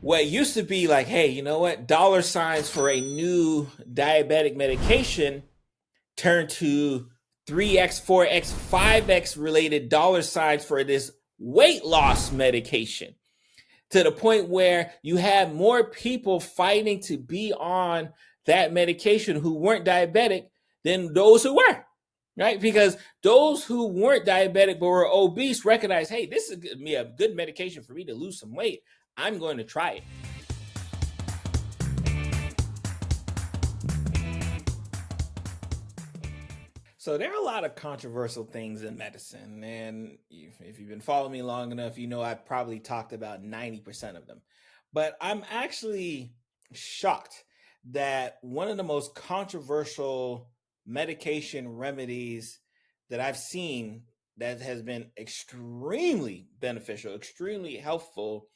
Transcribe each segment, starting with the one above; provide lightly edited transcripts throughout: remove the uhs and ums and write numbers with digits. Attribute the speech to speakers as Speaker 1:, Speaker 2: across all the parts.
Speaker 1: what used to be like, hey, you know what, dollar signs for a new diabetic medication turn to 3x, 4x, 5x related dollar signs for this weight loss medication, to the point where you have more people fighting to be on that medication who weren't diabetic than those who were, right? Because those who weren't diabetic but were obese recognize, hey, this is a good medication for me to lose some weight. I'm going to try it. So there are a lot of controversial things in medicine, and if you've been following me long enough, you know I've probably talked about 90% of them. But I'm actually shocked that one of the most controversial medication remedies that I've seen that has been extremely beneficial, extremely helpful,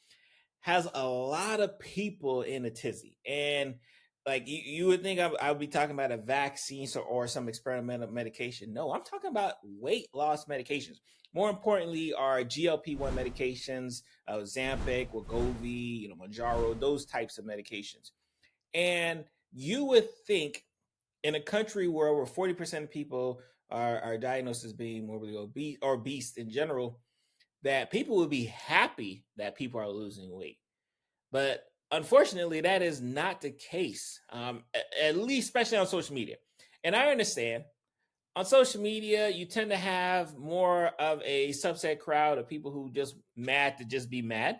Speaker 1: has a lot of people in a tizzy. And like you would think I would be talking about a vaccine or some experimental medication. No, I'm talking about weight loss medications. More importantly, are GLP-1 medications, Ozempic, Wegovy, Manjaro, those types of medications. And you would think in a country where over 40% of people are diagnosed as being morbidly obese or obese in general, that people would be happy that people are losing weight. But unfortunately, that is not the case, at least especially on social media. And I understand on social media, you tend to have more of a subset crowd of people who just mad to just be mad.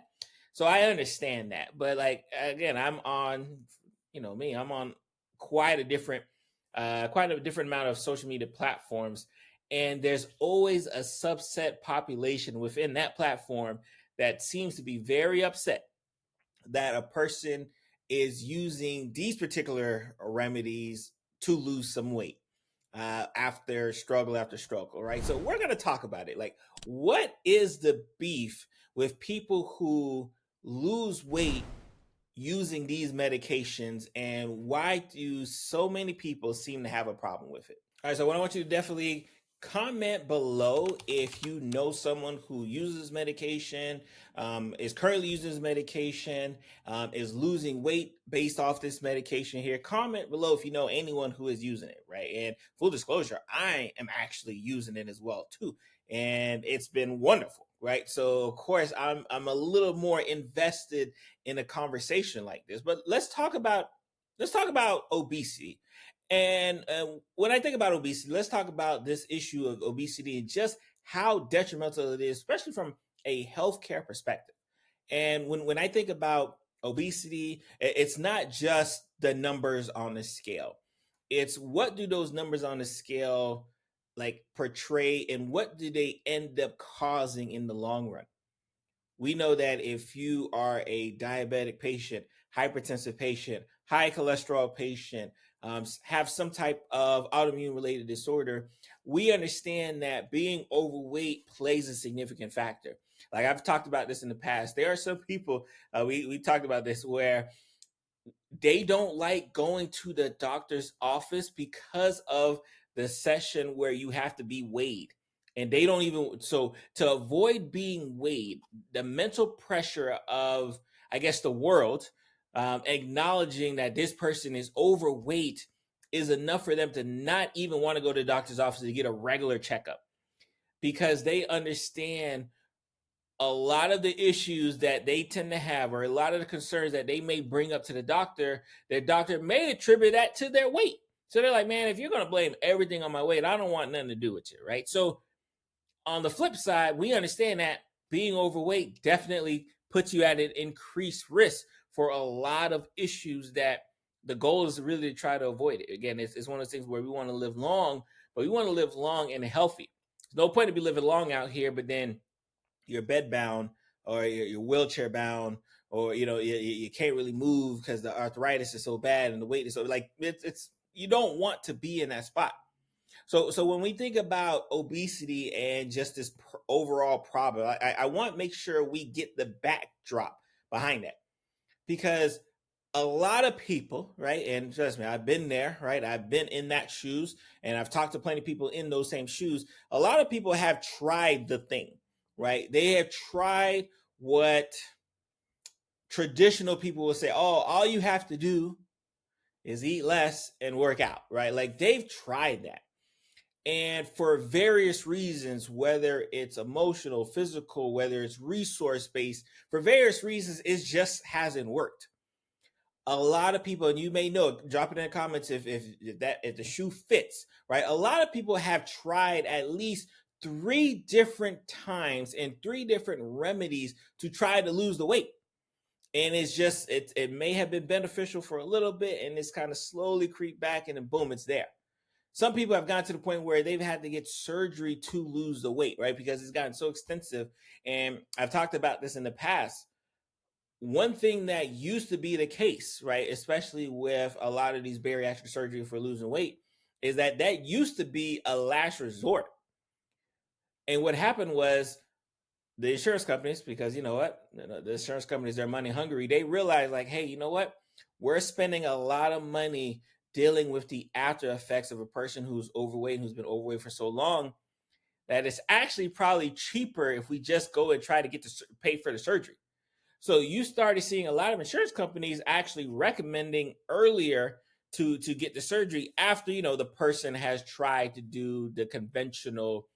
Speaker 1: So I understand that. But like, again, I'm on, I'm on quite a different, quite a different amount of social media platforms. And there's always a subset population within that platform that seems to be very upset that a person is using these particular remedies to lose some weight after struggle, right? So we're going to talk about it. Like, what is the beef with people who lose weight using these medications, and why do so many people seem to have a problem with it? All right, so what I want you to definitely comment below if you know someone who uses medication, is currently using this medication, is losing weight based off this medication here. Comment below if you know anyone who is using it, right? And full disclosure, I am actually using it as well too, and it's been wonderful, right? So of course I'm a little more invested in a conversation like this. But let's talk about obesity. And when I think about obesity, let's talk about this issue of obesity and just how detrimental it is, especially from a healthcare perspective. And when I think about obesity, it's not just the numbers on the scale. It's what do those numbers on the scale like portray, and what do they end up causing in the long run? We know that if you are a diabetic patient, hypertensive patient, high cholesterol patient, have some type of autoimmune related disorder, we understand that being overweight plays a significant factor. Like I've talked about this in the past. There are some people, we talked about this, where they don't like going to the doctor's office because of the session where you have to be weighed, and they don't even, so to avoid being weighed, the mental pressure of, I guess, the world acknowledging that this person is overweight is enough for them to not even want to go to the doctor's office to get a regular checkup, because they understand a lot of the issues that they tend to have, or a lot of the concerns that they may bring up to the doctor, their doctor may attribute that to their weight. So they're like, man, if you're going to blame everything on my weight, I don't want nothing to do with you, right? So on the flip side, we understand that being overweight definitely puts you at an increased risk for a lot of issues that the goal is really to try to avoid it. Again, it's one of those things where we want to live long, but we want to live long and healthy. There's no point to be living long out here, but then you're bed bound, or you're wheelchair bound, or you can't really move because the arthritis is so bad and the weight is so, like, it's you don't want to be in that spot. So when we think about obesity and just this overall problem, I want to make sure we get the backdrop behind that, because a lot of people, right, and trust me, I've been there, right, I've been in that shoes, and I've talked to plenty of people in those same shoes. A lot of people have tried the thing, right? They have tried what traditional people will say, oh, all you have to do is eat less and work out, right? Like they've tried that. And for various reasons, whether it's emotional, physical, whether it's resource based, for various reasons, it just hasn't worked. A lot of people, and you may know, drop it in the comments if the shoe fits, right? A lot of people have tried at least 3 different times and 3 different remedies to try to lose the weight. And it's just it may have been beneficial for a little bit, and it's kind of slowly creep back, and then boom, it's there. Some people have gotten to the point where they've had to get surgery to lose the weight, right? Because it's gotten so extensive. And I've talked about this in the past. One thing that used to be the case, right, especially with a lot of these bariatric surgery for losing weight, is that used to be a last resort. And what happened was the insurance companies, because you know what, the insurance companies, they're money hungry. They realized like, hey, you know what, we're spending a lot of money dealing with the after effects of a person who's overweight and who's been overweight for so long that it's actually probably cheaper if we just go and try to get to pay for the surgery. So you started seeing a lot of insurance companies actually recommending earlier to get the surgery after, you know, the person has tried to do the conventional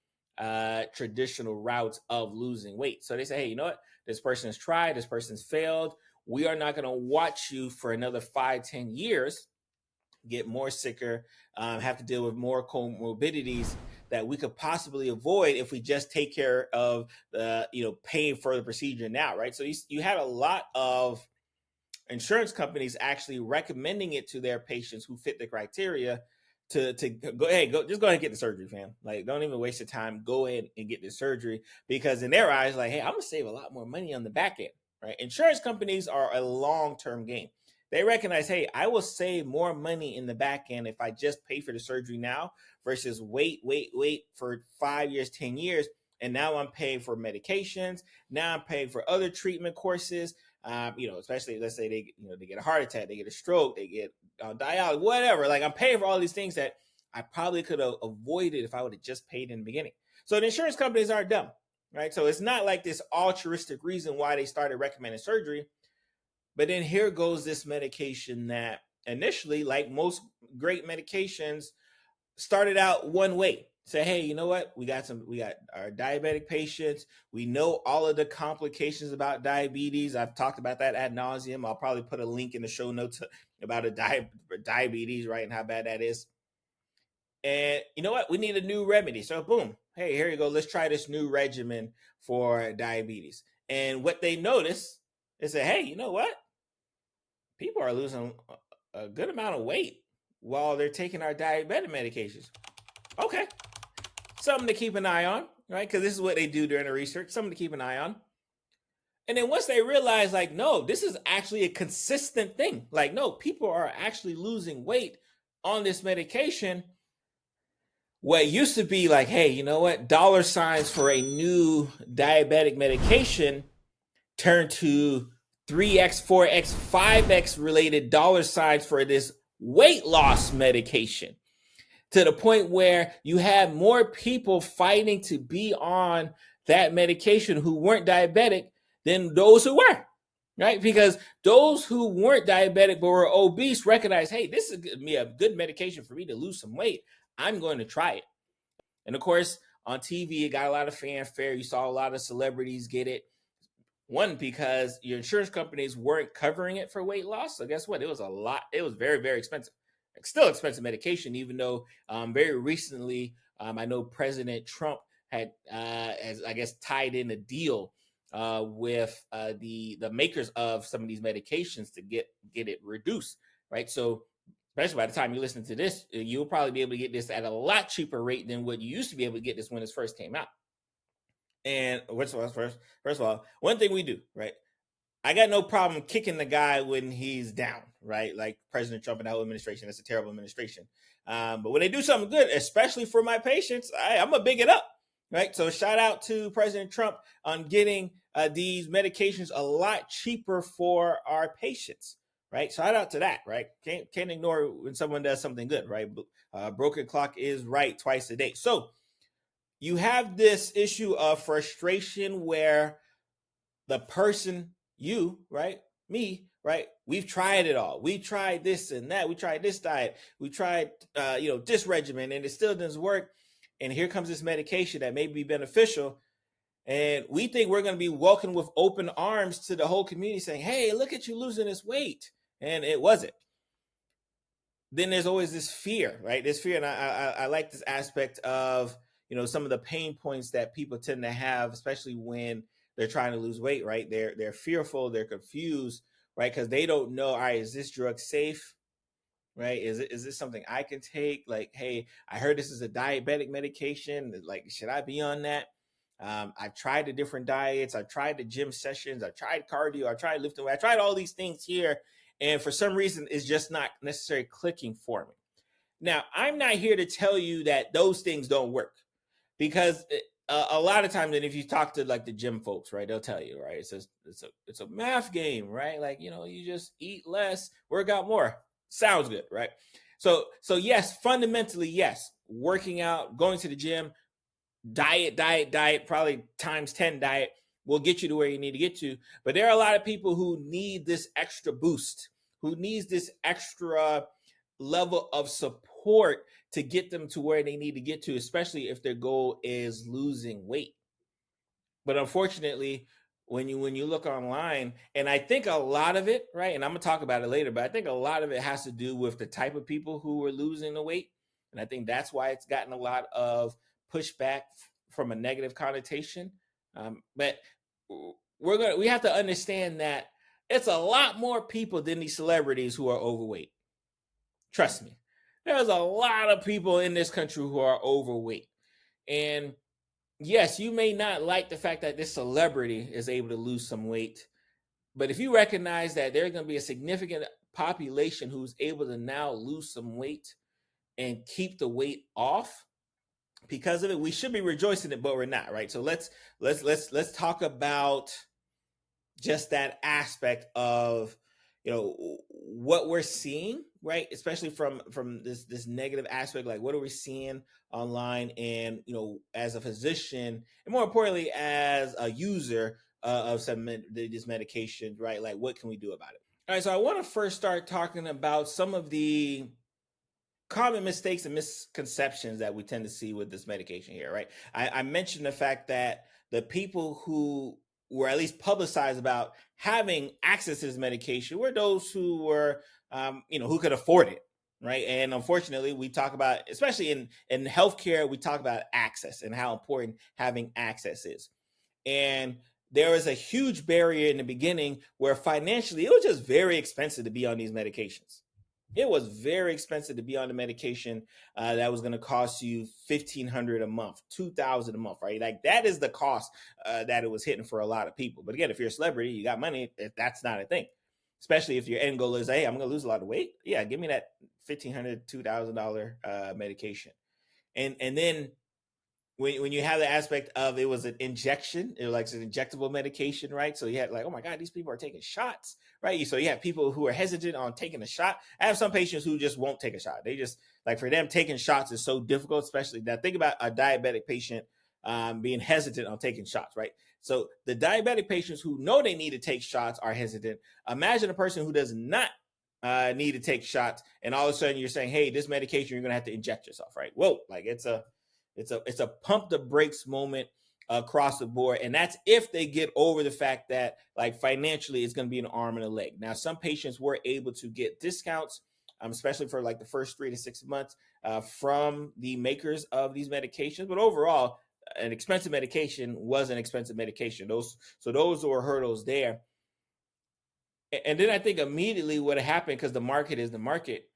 Speaker 1: traditional routes of losing weight. So they say, hey, you know what, this person has tried, this person's failed, we are not going to watch you for another 5-10 years get more sicker, have to deal with more comorbidities that we could possibly avoid if we just take care of the, you know, paying for the procedure now, right? So you had a lot of insurance companies actually recommending it to their patients who fit the criteria to go, hey, just go ahead and get the surgery, fam. Like, don't even waste your time. Go ahead and get the surgery, because in their eyes, like, hey, I'm gonna save a lot more money on the back end, right? Insurance companies are a long-term game. They recognize, hey, I will save more money in the back end if I just pay for the surgery now versus wait for 5 years, 10 years. And now I'm paying for medications. Now I'm paying for other treatment courses. You know, especially let's say they get a heart attack, they get a stroke, they get dialysis, whatever. Like I'm paying for all these things that I probably could have avoided if I would have just paid in the beginning. So the insurance companies aren't dumb, right? So it's not like this altruistic reason why they started recommending surgery. But then here goes this medication that initially, like most great medications, started out one way. Say, hey, you know what? We got our diabetic patients. We know all of the complications about diabetes. I've talked about that ad nauseum. I'll probably put a link in the show notes about diabetes, right? And how bad that is. And you know what? We need a new remedy. So boom, hey, here you go. Let's try this new regimen for diabetes. And what they notice is that, hey, you know what? People are losing a good amount of weight while they're taking our diabetic medications. Okay, something to keep an eye on, right? Because this is what they do during the research, something to keep an eye on. And then once they realize, like, no, this is actually a consistent thing. Like, no, people are actually losing weight on this medication. What used to be like, hey, you know what, dollar signs for a new diabetic medication turn to 3x, 4x, 5x related dollar signs for this weight loss medication, to the point where you have more people fighting to be on that medication who weren't diabetic than those who were, right? Because those who weren't diabetic but were obese recognize, hey, this is a good medication for me to lose some weight. I'm going to try it. And of course, on TV, it got a lot of fanfare. You saw a lot of celebrities get it. One, because your insurance companies weren't covering it for weight loss. So guess what? It was a lot. It was very, very expensive. It's still expensive medication, even though very recently, I know President Trump had, as I guess, tied in a deal with the makers of some of these medications to get it reduced, right? So especially by the time you listen to this, you'll probably be able to get this at a lot cheaper rate than what you used to be able to get this when it first came out. And first of all, one thing we do, right? I got no problem kicking the guy when he's down, right? Like President Trump and the whole administration. That's a terrible administration. But when they do something good, especially for my patients, I'm going to big it up, right? So shout out to President Trump on getting these medications a lot cheaper for our patients, right? Shout out to that, right? Can't ignore when someone does something good, right? Broken clock is right twice a day. So you have this issue of frustration where the person, you, right, me, right? We've tried it all. We tried this and that. We tried this diet. We tried, this regimen, and it still doesn't work. And here comes this medication that may be beneficial, and we think we're going to be welcomed with open arms to the whole community, saying, "Hey, look at you losing this weight," and it wasn't. Then there's always this fear, right? This fear, and I like this aspect of some of the pain points that people tend to have, especially when they're trying to lose weight, right? They're fearful, they're confused, right? Because they don't know, all right, is this drug safe? Right? Is this something I can take? Like, hey, I heard this is a diabetic medication. Like, should I be on that? I've tried the different diets. I've tried the gym sessions. I've tried cardio. I've tried lifting weight. I tried all these things here. And for some reason, it's just not necessarily clicking for me. Now, I'm not here to tell you that those things don't work, because a lot of times, and if you talk to like the gym folks, right, they'll tell you, right, it's a math game, right? Like, you just eat less, work out more. Sounds good, right? So yes, fundamentally, yes, working out, going to the gym, diet, probably times 10 diet will get you to where you need to get to. But there are a lot of people who need this extra boost, who needs this extra level of support to get them to where they need to get to, especially if their goal is losing weight. But unfortunately, when you look online, and I think a lot of it, right, and I'm gonna talk about it later, but I think a lot of it has to do with the type of people who are losing the weight. And I think that's why it's gotten a lot of pushback from a negative connotation. But we have to understand that it's a lot more people than these celebrities who are overweight. Trust me, there's a lot of people in this country who are overweight. And yes, you may not like the fact that this celebrity is able to lose some weight, but if you recognize that there's going to be a significant population who's able to now lose some weight and keep the weight off because of it, we should be rejoicing it, but we're not, right? So let's talk about just that aspect of what we're seeing, right? Especially from this negative aspect, like what are we seeing online, and as a physician, and more importantly as a user of this medication, right? Like, what can we do about it? All right, so I want to first start talking about some of the common mistakes and misconceptions that we tend to see with this medication here, right? I mentioned the fact that the people who were at least publicized about having access to this medication were those who were, who could afford it, right? And unfortunately, we talk about, especially in healthcare, we talk about access and how important having access is. And there was a huge barrier in the beginning where financially it was just very expensive to be on these medications. It was very expensive to be on the medication that was going to cost you $1,500 a month, $2,000 a month, right? Like, that is the cost that it was hitting for a lot of people. But again, if you're a celebrity, you got money, that's not a thing. Especially if your end goal is, hey, I'm going to lose a lot of weight. Yeah, give me that $1,500, $2,000 medication. And then when you have the aspect of it was an injection, it was like an injectable medication, right? So you had like, oh my God, these people are taking shots, right? So you have people who are hesitant on taking a shot. I have some patients who just won't take a shot. They just, like, for them, taking shots is so difficult, especially now. Think about a diabetic patient being hesitant on taking shots, right? So the diabetic patients who know they need to take shots are hesitant. Imagine a person who does not need to take shots, and all of a sudden you're saying, hey, this medication, you're going to have to inject yourself, right? Whoa, like it's a pump the brakes moment across the board. And that's if they get over the fact that, like, financially it's going to be an arm and a leg. Now, some patients were able to get discounts, especially for like the first 3 to 6 months from the makers of these medications. But overall, an expensive medication was an expensive medication. Those were hurdles there. And then I think immediately what happened, because the market is the market,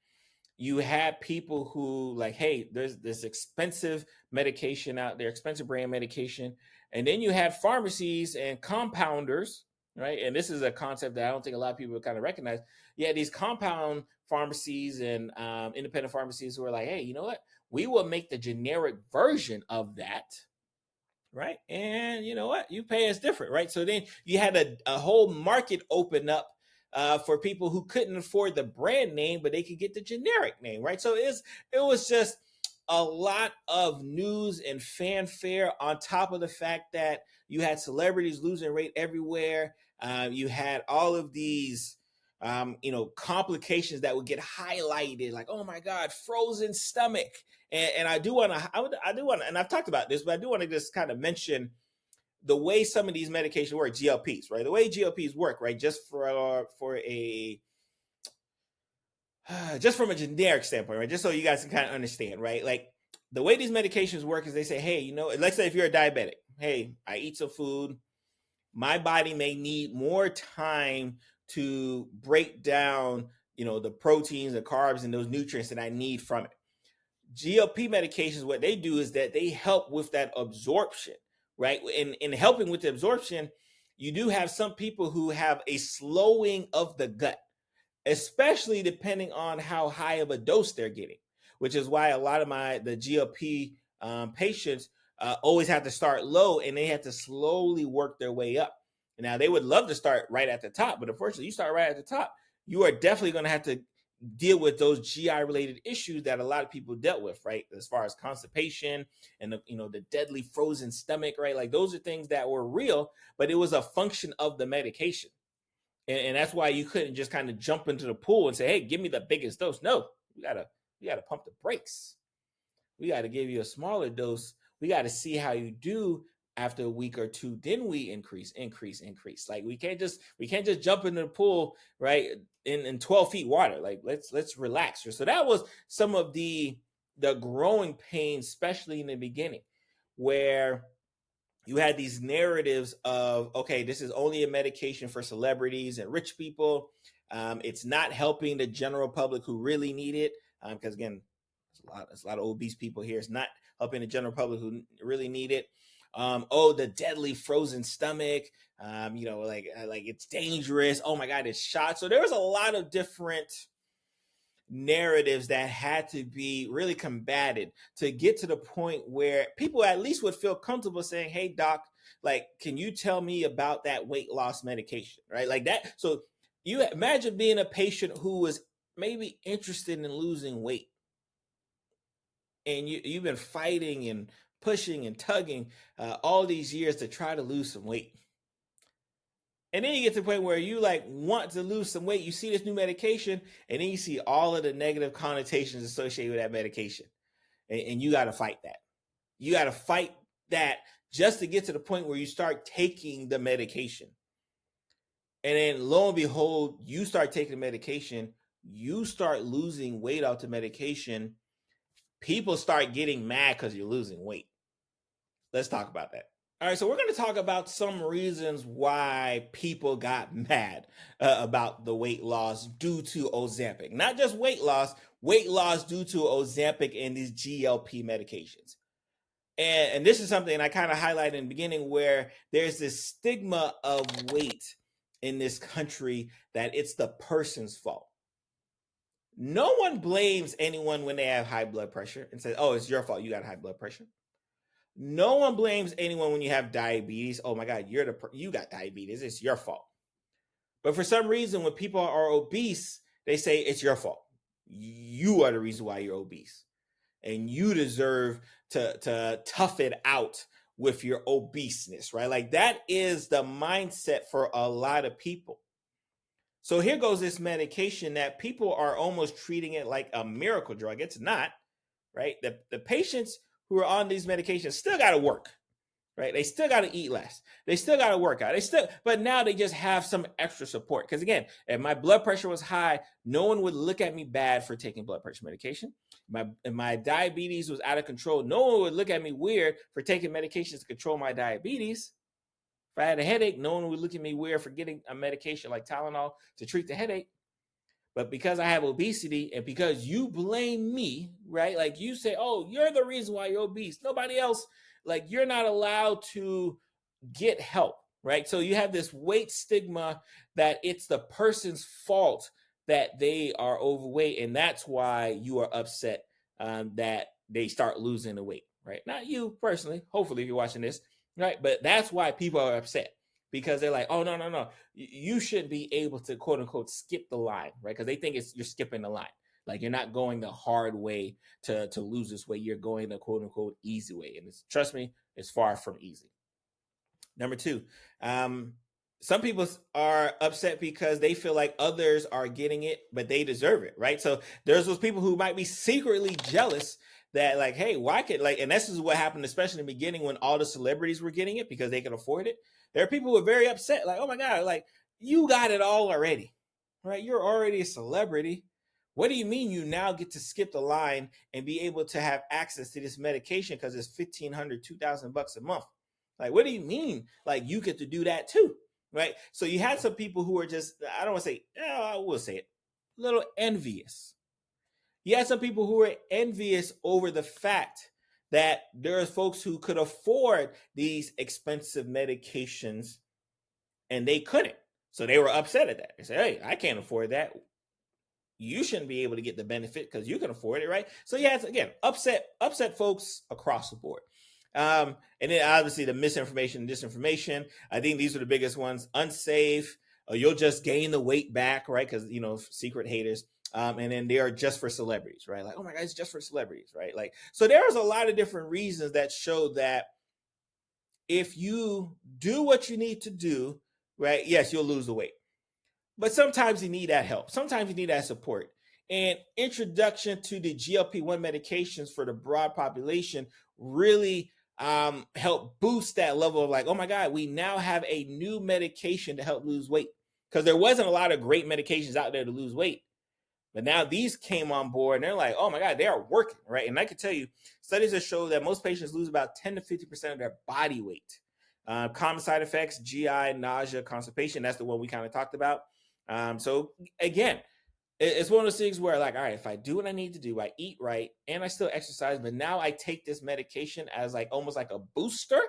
Speaker 1: you had people who, like, hey, there's this expensive medication out there, expensive brand medication. And then you had pharmacies and compounders, right? And this is a concept that I don't think a lot of people kind of recognize. Yeah, these compound pharmacies and independent pharmacies who are like, hey, you know what? We will make the generic version of that, right? And you know what? You pay us different, right? So then you had a whole market open up for people who couldn't afford the brand name, but they could get the generic name, right? So it was just a lot of news and fanfare on top of the fact that you had celebrities losing weight everywhere. You had all of these complications that would get highlighted, like, oh my God, frozen stomach. And I do want to, I do want to, and I've talked about this, but I do want to just kind of mention the way some of these medications work, GLPs, right? The way GLPs work, right? Just from a generic standpoint, right? Just so you guys can kind of understand, right? Like the way these medications work is they say, hey, let's say if you're a diabetic, hey, I eat some food, my body may need more time to break down, the proteins, the carbs, and those nutrients that I need from it. GLP medications, what they do is that they help with that absorption, right? In helping with the absorption, you do have some people who have a slowing of the gut, especially depending on how high of a dose they're getting, which is why a lot of the GLP patients always have to start low and they have to slowly work their way up. Now, they would love to start right at the top, but unfortunately, you start right at the top, you are definitely going to have to deal with those GI related issues that a lot of people dealt with, right? As far as constipation and the deadly frozen stomach, right? Like those are things that were real, but it was a function of the medication. And that's why you couldn't just kind of jump into the pool and say, hey, give me the biggest dose. No, we gotta pump the brakes. We got to give you a smaller dose. We got to see how you do after a week or two. Then we increase. Like we can't just jump into the pool, right? In 12 feet water. Like let's relax. So that was some of the growing pains, especially in the beginning, where you had these narratives of, okay, this is only a medication for celebrities and rich people. It's not helping the general public who really need it. Because again, there's a lot of obese people here. It's not helping the general public who really need it. The deadly frozen stomach. Like it's dangerous. Oh my God, it's shot. So there was a lot of different narratives that had to be really combated to get to the point where people at least would feel comfortable saying, hey doc, like, can you tell me about that weight loss medication, right? Like that. So you imagine being a patient who was maybe interested in losing weight, and you've been fighting and pushing and tugging all these years to try to lose some weight. And then you get to the point where you like want to lose some weight. You see this new medication, and then you see all of the negative connotations associated with that medication. And you got to fight that. You got to fight that just to get to the point where you start taking the medication. And then lo and behold, you start taking the medication, you start losing weight off the medication. People start getting mad because you're losing weight. Let's talk about that. All right, so we're going to talk about some reasons why people got mad about the weight loss due to Ozempic. Not just weight loss due to Ozempic and these GLP medications. And this is something I kind of highlighted in the beginning, where there's this stigma of weight in this country that it's the person's fault. No one blames anyone when they have high blood pressure and says, oh, it's your fault, you got high blood pressure. No one blames anyone when you have diabetes. Oh my God, you got diabetes. It's your fault. But for some reason, when people are obese, they say it's your fault. You are the reason why you're obese, and you deserve to tough it out with your obeseness, right? Like that is the mindset for a lot of people. So here goes this medication that people are almost treating it like a miracle drug. It's not, right? The patients who are on these medications still got to work, right? They still got to eat less. They still got to work out. But now they just have some extra support. Because again, if my blood pressure was high, no one would look at me bad for taking blood pressure medication. If my diabetes was out of control, no one would look at me weird for taking medications to control my diabetes. If I had a headache, no one would look at me weird for getting a medication like Tylenol to treat the headache. But because I have obesity, and because you blame me, right? Like you say, oh, you're the reason why you're obese. Nobody else, like you're not allowed to get help, right? So you have this weight stigma that it's the person's fault that they are overweight. And that's why you are upset that they start losing the weight, right? Not you personally, hopefully, if you're watching this, right? But that's why people are upset. Because they're like, oh, no. You shouldn't be able to, quote unquote, skip the line, right? Because they think you're skipping the line. Like you're not going the hard way to lose this weight. You're going the, quote unquote, easy way. And trust me, it's far from easy. Number two, some people are upset because they feel like others are getting it, but they deserve it, right? So there's those people who might be secretly jealous that, like, hey, why could, like, and this is what happened, especially in the beginning when all the celebrities were getting it because they could afford it. There are people who are very upset, like, oh my God, like, you got it all already, right? You're already a celebrity. What do you mean you now get to skip the line and be able to have access to this medication because it's $1,500, $2,000 a month? Like, what do you mean? Like, you get to do that too, right? So you had some people who were just, I don't want to say, I will say it, a little envious. You had some people who were envious over the fact that there are folks who could afford these expensive medications and they couldn't. So they were upset at that. They said, hey, I can't afford that. You shouldn't be able to get the benefit because you can afford it, right? So yeah, again, upset folks across the board. And then obviously the misinformation and disinformation. I think these are the biggest ones. Unsafe. You'll just gain the weight back, right? Because secret haters. And then they are just for celebrities, right? Like, oh my God, it's just for celebrities, right? Like, so there's a lot of different reasons that show that if you do what you need to do, right? Yes, you'll lose the weight. But sometimes you need that help. Sometimes you need that support. And introduction to the GLP-1 medications for the broad population really help boost that level of like, oh my God, we now have a new medication to help lose weight. Because there wasn't a lot of great medications out there to lose weight. But now these came on board and they're like, oh my God, they are working, right? And I can tell you, studies have shown that most patients lose about 10 to 50% of their body weight. Common side effects, GI, nausea, constipation. That's the one we kind of talked about. So again, it's one of those things where, like, all right, if I do what I need to do, I eat right and I still exercise, but now I take this medication as like almost like a booster,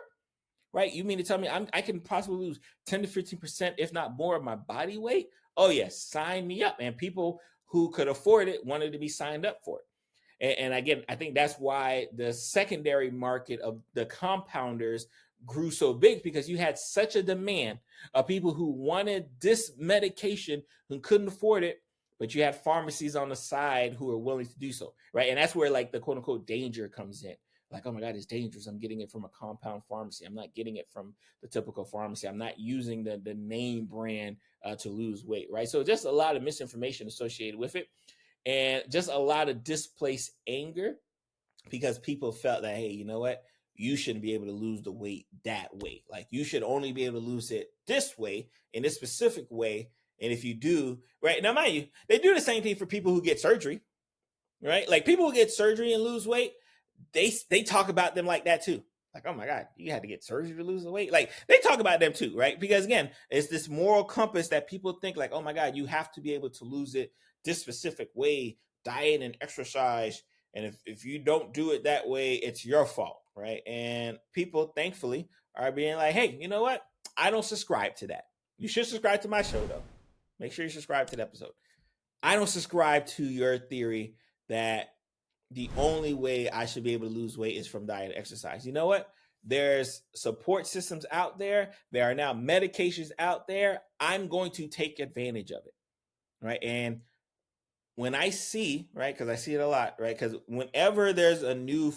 Speaker 1: right? You mean to tell me I can possibly lose 10 to 15%, if not more, of my body weight? Oh yes, sign me up. And people who could afford it wanted to be signed up for it. And again, I think that's why the secondary market of the compounders grew so big, because you had such a demand of people who wanted this medication who couldn't afford it, but you had pharmacies on the side who are willing to do so, right? And that's where like the quote unquote danger comes in. Like, oh my God, it's dangerous. I'm getting it from a compound pharmacy. I'm not getting it from the typical pharmacy. I'm not using the name brand to lose weight, right? So just a lot of misinformation associated with it, and just a lot of displaced anger because people felt that, hey, you know what? You shouldn't be able to lose the weight that way. Like, you should only be able to lose it this way, in this specific way. And if you do, right now, mind you, they do the same thing for people who get surgery, right? Like, people who get surgery and lose weight, they talk about them like that too. Like, oh my God, you had to get surgery to lose the weight. Like, they talk about them too, right? Because again, it's this moral compass that people think like, oh my God, you have to be able to lose it this specific way, diet and exercise. And if you don't do it that way, it's your fault, right? And people, thankfully, are being like, hey, you know what? I don't subscribe to that. You should subscribe to my show, though. Make sure you subscribe to the episode. I don't subscribe to your theory that the only way I should be able to lose weight is from diet and exercise. You know what? There's support systems out there. There are now medications out there. I'm going to take advantage of it, right? And when I see, right, because I see it a lot, right? Because whenever there's a new,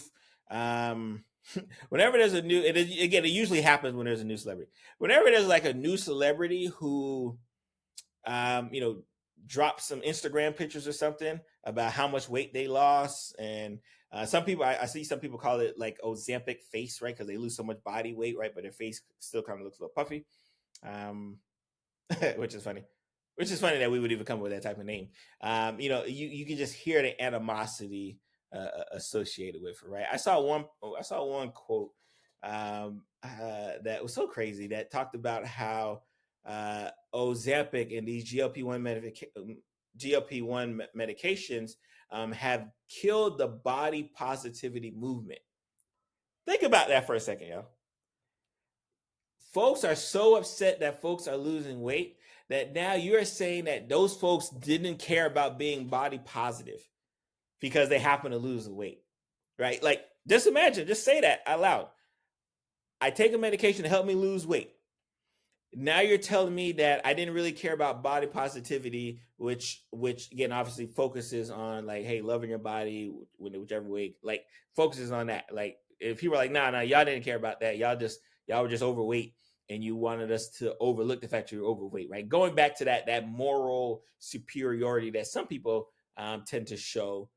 Speaker 1: whenever there's a new, again, it usually happens when there's a new celebrity. Whenever there's like a new celebrity who, you know, drop some Instagram pictures or something about how much weight they lost. And some people, I see some people call it like Ozempic face, right? Because they lose so much body weight, right? But their face still kind of looks a little puffy, which is funny. Which is funny that we would even come up with that type of name. You know, you can just hear the animosity associated with it, right? I saw one quote that was so crazy that talked about how Ozempic and these GLP-1 medications have killed the body positivity movement. Think about that for a second, yo. Folks are so upset that folks are losing weight that now you're saying that those folks didn't care about being body positive because they happen to lose the weight, right? Like, just imagine, just say that out loud. I take a medication to help me lose weight. Now you're telling me that I didn't really care about body positivity, which again obviously focuses on like, hey, loving your body whichever way, like focuses on that. Like, if people are like, nah, y'all didn't care about that, y'all were just overweight, and you wanted us to overlook the fact you're overweight, right? Going back to that moral superiority that some people tend to show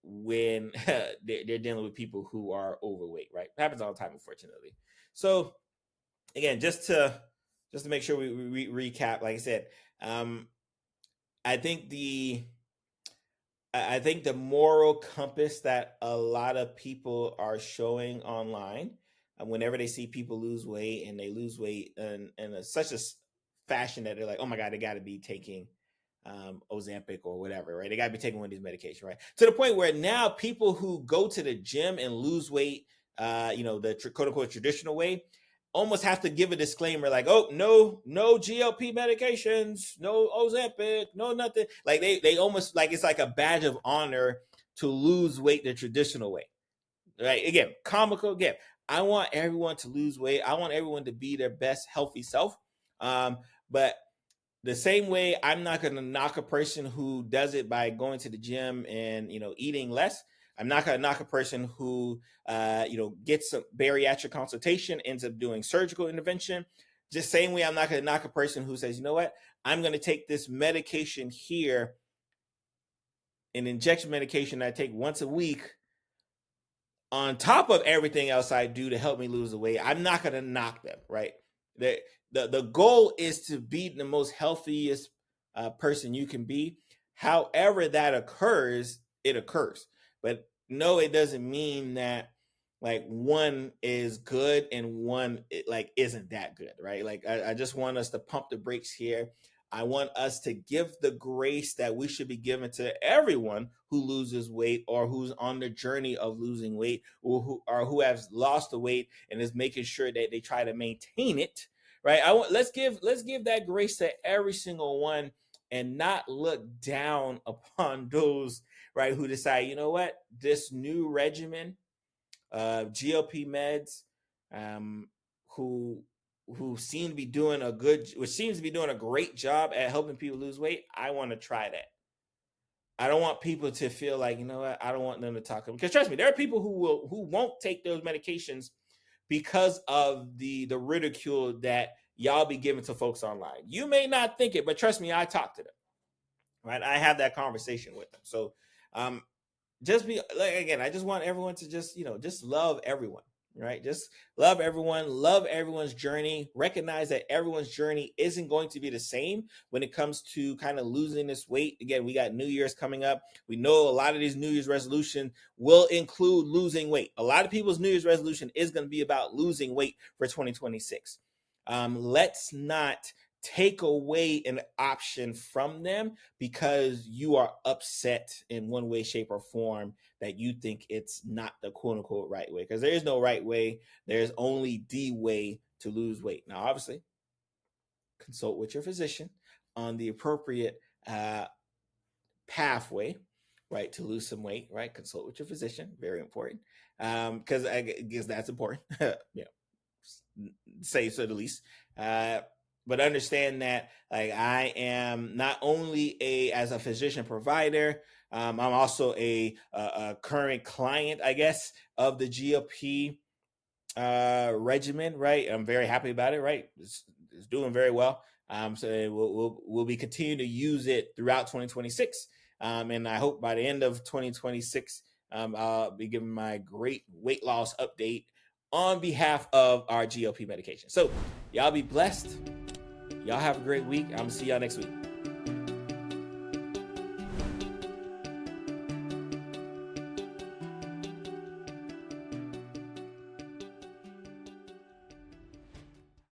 Speaker 1: when they're dealing with people who are overweight, right? It happens all the time, unfortunately. So again, just to make sure we recap, like I said, um, I think the moral compass that a lot of people are showing online, whenever they see people lose weight and they lose weight in such a fashion that they're like, oh my God, they got to be taking Ozempic or whatever, right? They got to be taking one of these medications, right? To the point where now people who go to the gym and lose weight, the quote unquote traditional way, almost have to give a disclaimer like, oh, no GLP medications, no Ozempic, no nothing. Like they almost like it's like a badge of honor to lose weight the traditional way. Right? Again, comical. Again, I want everyone to lose weight. I want everyone to be their best healthy self. But the same way, I'm not going to knock a person who does it by going to the gym and eating less. I'm not going to knock a person who gets some bariatric consultation, ends up doing surgical intervention. Just same way, I'm not going to knock a person who says, you know what, I'm going to take this medication here, an injection medication that I take once a week, on top of everything else I do to help me lose the weight. I'm not going to knock them, right? The goal is to be the most healthiest person you can be. However that occurs, it occurs. But no, it doesn't mean that like one is good and one like isn't that good, right? Like I just want us to pump the brakes here. I want us to give the grace that we should be given to everyone who loses weight or who's on the journey of losing weight or who has lost the weight and is making sure that they try to maintain it, right? Let's give that grace to every single one and not look down upon those, right, who decide, you know what, this new regimen, GLP meds, who seem to be doing which seems to be doing a great job at helping people lose weight. I want to try that. I don't want people to feel like, you know what, I don't want them to talk to them. Because trust me, there are people who won't take those medications because of the ridicule that y'all be giving to folks online. You may not think it, but trust me, I talk to them. Right? I have that conversation with them. So just be like, again, I just want everyone to just love everyone, right? Just love everyone's journey. Recognize that everyone's journey isn't going to be the same when it comes to kind of losing this weight. Again, we got New Year's coming up. We know a lot of these New Year's resolution will include losing weight. A lot of people's New Year's resolution is going to be about losing weight for 2026. Let's not take away an option from them because you are upset in one way, shape, or form that you think it's not the quote unquote right way. Because there is no right way. There's only the way to lose weight. Now, obviously, consult with your physician on the appropriate pathway, right, to lose some weight, right? Consult with your physician. Very important. Because I guess that's important. Say so the least. But understand that like I am not only as a physician provider, I'm also a current client, I guess, of the GLP regimen. Right, I'm very happy about it. Right, it's doing very well. So we'll be continuing to use it throughout 2026, and I hope by the end of 2026, I'll be giving my great weight loss update on behalf of our GLP medication. So y'all be blessed. Y'all have a great week. I'm gonna see y'all next week.